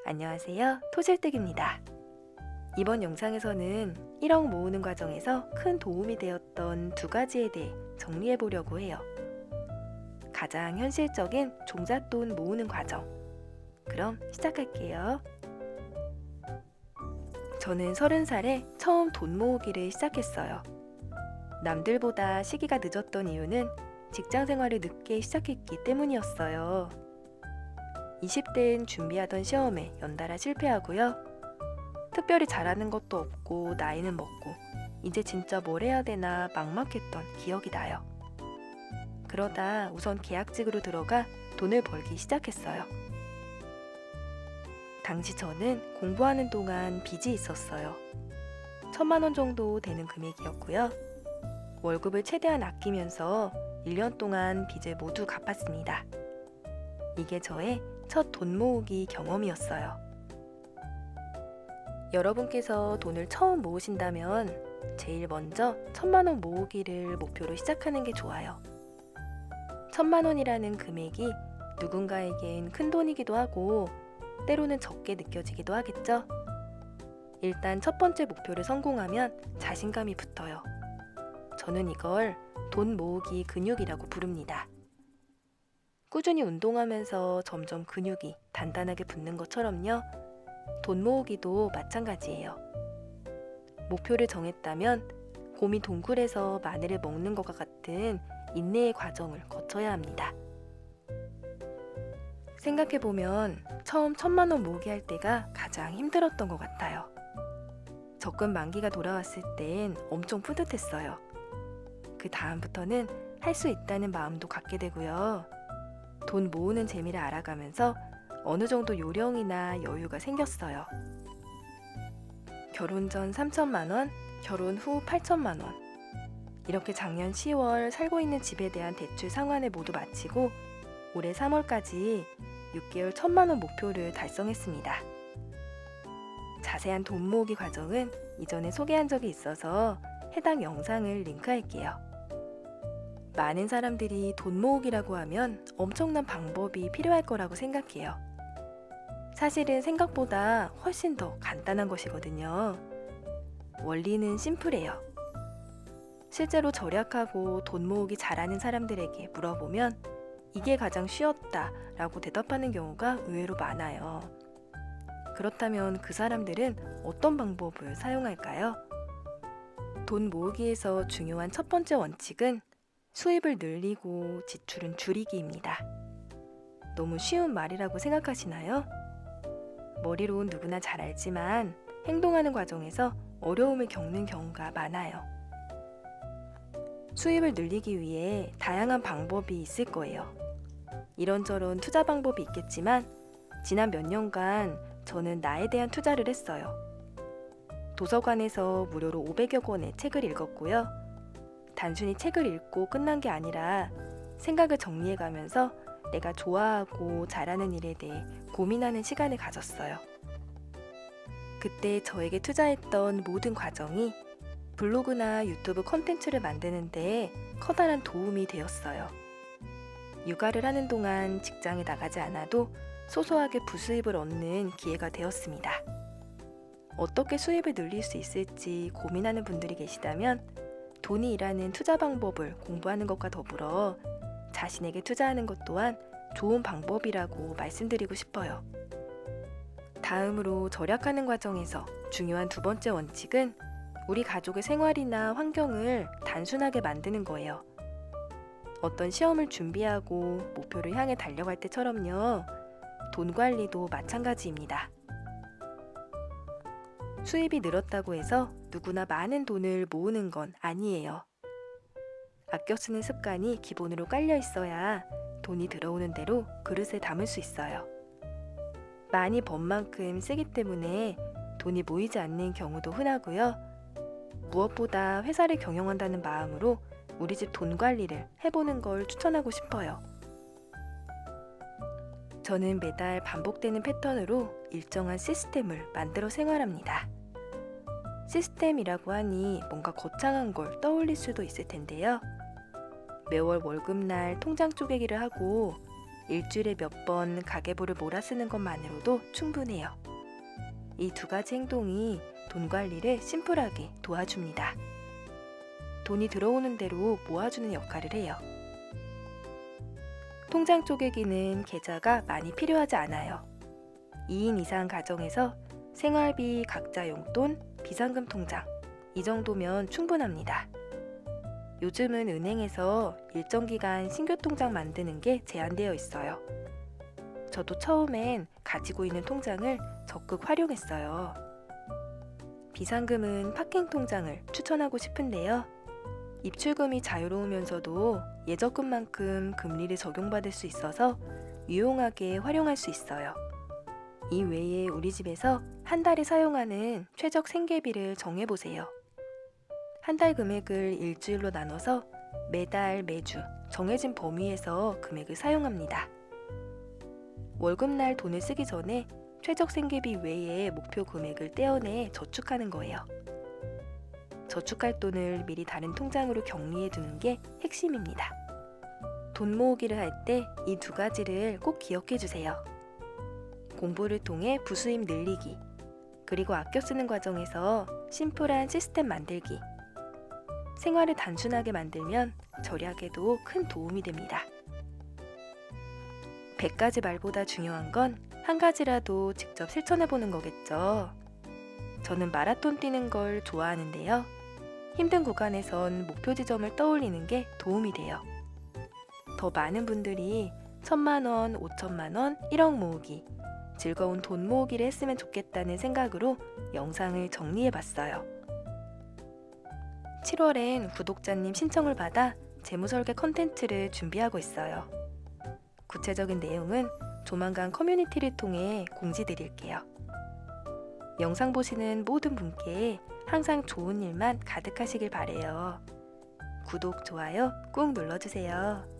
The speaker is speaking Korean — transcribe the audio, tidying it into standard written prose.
안녕하세요. 토실뜨기입니다. 이번 영상에서는 1억 모으는 과정에서 큰 도움이 되었던 두 가지에 대해 정리해 보려고 해요. 가장 현실적인 종잣돈 모으는 과정. 그럼 시작할게요. 저는 30살에 처음 돈 모으기를 시작했어요. 남들보다 시기가 늦었던 이유는 직장 생활을 늦게 시작했기 때문이었어요. 20대엔 준비하던 시험에 연달아 실패하고요. 특별히 잘하는 것도 없고 나이는 먹고 이제 진짜 뭘 해야 되나 막막했던 기억이 나요. 그러다 우선 계약직으로 들어가 돈을 벌기 시작했어요. 당시 저는 공부하는 동안 빚이 있었어요. 1,000만 원 정도 되는 금액이었고요. 월급을 최대한 아끼면서 1년 동안 빚을 모두 갚았습니다. 이게 저의 첫 돈 모으기 경험이었어요. 여러분께서 돈을 처음 모으신다면 제일 먼저 1,000만 원 모으기를 목표로 시작하는 게 좋아요. 1,000만 원이라는 금액이 누군가에겐 큰 돈이기도 하고 때로는 적게 느껴지기도 하겠죠? 일단 첫 번째 목표를 성공하면 자신감이 붙어요. 저는 이걸 돈 모으기 근육이라고 부릅니다. 꾸준히 운동하면서 점점 근육이 단단하게 붙는 것처럼요. 돈 모으기도 마찬가지예요. 목표를 정했다면 곰이 동굴에서 마늘을 먹는 것과 같은 인내의 과정을 거쳐야 합니다. 생각해보면 처음 1,000만 원 모으기 할 때가 가장 힘들었던 것 같아요. 적금 만기가 돌아왔을 땐 엄청 뿌듯했어요. 그 다음부터는 할 수 있다는 마음도 갖게 되고요. 돈 모으는 재미를 알아가면서 어느 정도 요령이나 여유가 생겼어요. 결혼 전 3,000만 원, 결혼 후 8,000만 원. 이렇게 작년 10월 살고 있는 집에 대한 대출 상환을 모두 마치고 올해 3월까지 6개월 1,000만 원 목표를 달성했습니다. 자세한 돈 모으기 과정은 이전에 소개한 적이 있어서 해당 영상을 링크할게요. 많은 사람들이 돈 모으기라고 하면 엄청난 방법이 필요할 거라고 생각해요. 사실은 생각보다 훨씬 더 간단한 것이거든요. 원리는 심플해요. 실제로 절약하고 돈 모으기 잘하는 사람들에게 물어보면 이게 가장 쉬웠다라고 대답하는 경우가 의외로 많아요. 그렇다면 그 사람들은 어떤 방법을 사용할까요? 돈 모으기에서 중요한 첫 번째 원칙은 수입을 늘리고 지출은 줄이기입니다. 너무 쉬운 말이라고 생각하시나요? 머리로는 누구나 잘 알지만 행동하는 과정에서 어려움을 겪는 경우가 많아요. 수입을 늘리기 위해 다양한 방법이 있을 거예요. 이런저런 투자 방법이 있겠지만 지난 몇 년간 저는 나에 대한 투자를 했어요. 도서관에서 무료로 500여 권의 책을 읽었고요. 단순히 책을 읽고 끝난 게 아니라 생각을 정리해가면서 내가 좋아하고 잘하는 일에 대해 고민하는 시간을 가졌어요. 그때 저에게 투자했던 모든 과정이 블로그나 유튜브 콘텐츠를 만드는 데 커다란 도움이 되었어요. 육아를 하는 동안 직장에 나가지 않아도 소소하게 부수입을 얻는 기회가 되었습니다. 어떻게 수입을 늘릴 수 있을지 고민하는 분들이 계시다면 돈이 일하는 투자 방법을 공부하는 것과 더불어 자신에게 투자하는 것 또한 좋은 방법이라고 말씀드리고 싶어요. 다음으로 절약하는 과정에서 중요한 두 번째 원칙은 우리 가족의 생활이나 환경을 단순하게 만드는 거예요. 어떤 시험을 준비하고 목표를 향해 달려갈 때처럼요. 돈 관리도 마찬가지입니다. 수입이 늘었다고 해서 누구나 많은 돈을 모으는 건 아니에요. 아껴 쓰는 습관이 기본으로 깔려 있어야 돈이 들어오는 대로 그릇에 담을 수 있어요. 많이 번 만큼 쓰기 때문에 돈이 모이지 않는 경우도 흔하고요. 무엇보다 회사를 경영한다는 마음으로 우리 집 돈 관리를 해보는 걸 추천하고 싶어요. 저는 매달 반복되는 패턴으로 일정한 시스템을 만들어 생활합니다. 시스템이라고 하니 뭔가 거창한 걸 떠올릴 수도 있을 텐데요. 매월 월급날 통장 쪼개기를 하고 일주일에 몇 번 가계부를 몰아쓰는 것만으로도 충분해요. 이 두 가지 행동이 돈 관리를 심플하게 도와줍니다. 돈이 들어오는 대로 모아주는 역할을 해요. 통장 쪼개기는 계좌가 많이 필요하지 않아요. 2인 이상 가정에서 생활비, 각자 용돈, 비상금 통장 이 정도면 충분합니다. 요즘은 은행에서 일정 기간 신규 통장 만드는 게 제한되어 있어요. 저도 처음엔 가지고 있는 통장을 적극 활용했어요. 비상금은 파킹 통장을 추천하고 싶은데요. 입출금이 자유로우면서도 예적금만큼 금리를 적용받을 수 있어서 유용하게 활용할 수 있어요. 이 외에 우리 집에서 한 달에 사용하는 최적 생계비를 정해보세요. 한 달 금액을 일주일로 나눠서 매달 매주 정해진 범위에서 금액을 사용합니다. 월급날 돈을 쓰기 전에 최적 생계비 외에 목표 금액을 떼어내 저축하는 거예요. 저축할 돈을 미리 다른 통장으로 격리해 두는 게 핵심입니다. 돈 모으기를 할 때 이 두 가지를 꼭 기억해 주세요. 공부를 통해 부수입 늘리기, 그리고 아껴 쓰는 과정에서 심플한 시스템 만들기. 생활을 단순하게 만들면 절약에도 큰 도움이 됩니다. 100가지 말보다 중요한 건 한 가지라도 직접 실천해 보는 거겠죠. 저는 마라톤 뛰는 걸 좋아하는데요. 힘든 구간에선 목표 지점을 떠올리는 게 도움이 돼요. 더 많은 분들이 1,000만 원, 5천만 원, 1억 모으기, 즐거운 돈 모으기를 했으면 좋겠다는 생각으로 영상을 정리해 봤어요. 7월엔 구독자님 신청을 받아 재무설계 컨텐츠를 준비하고 있어요. 구체적인 내용은 조만간 커뮤니티를 통해 공지드릴게요. 영상 보시는 모든 분께 항상 좋은 일만 가득하시길 바래요. 구독, 좋아요 꾹 눌러주세요.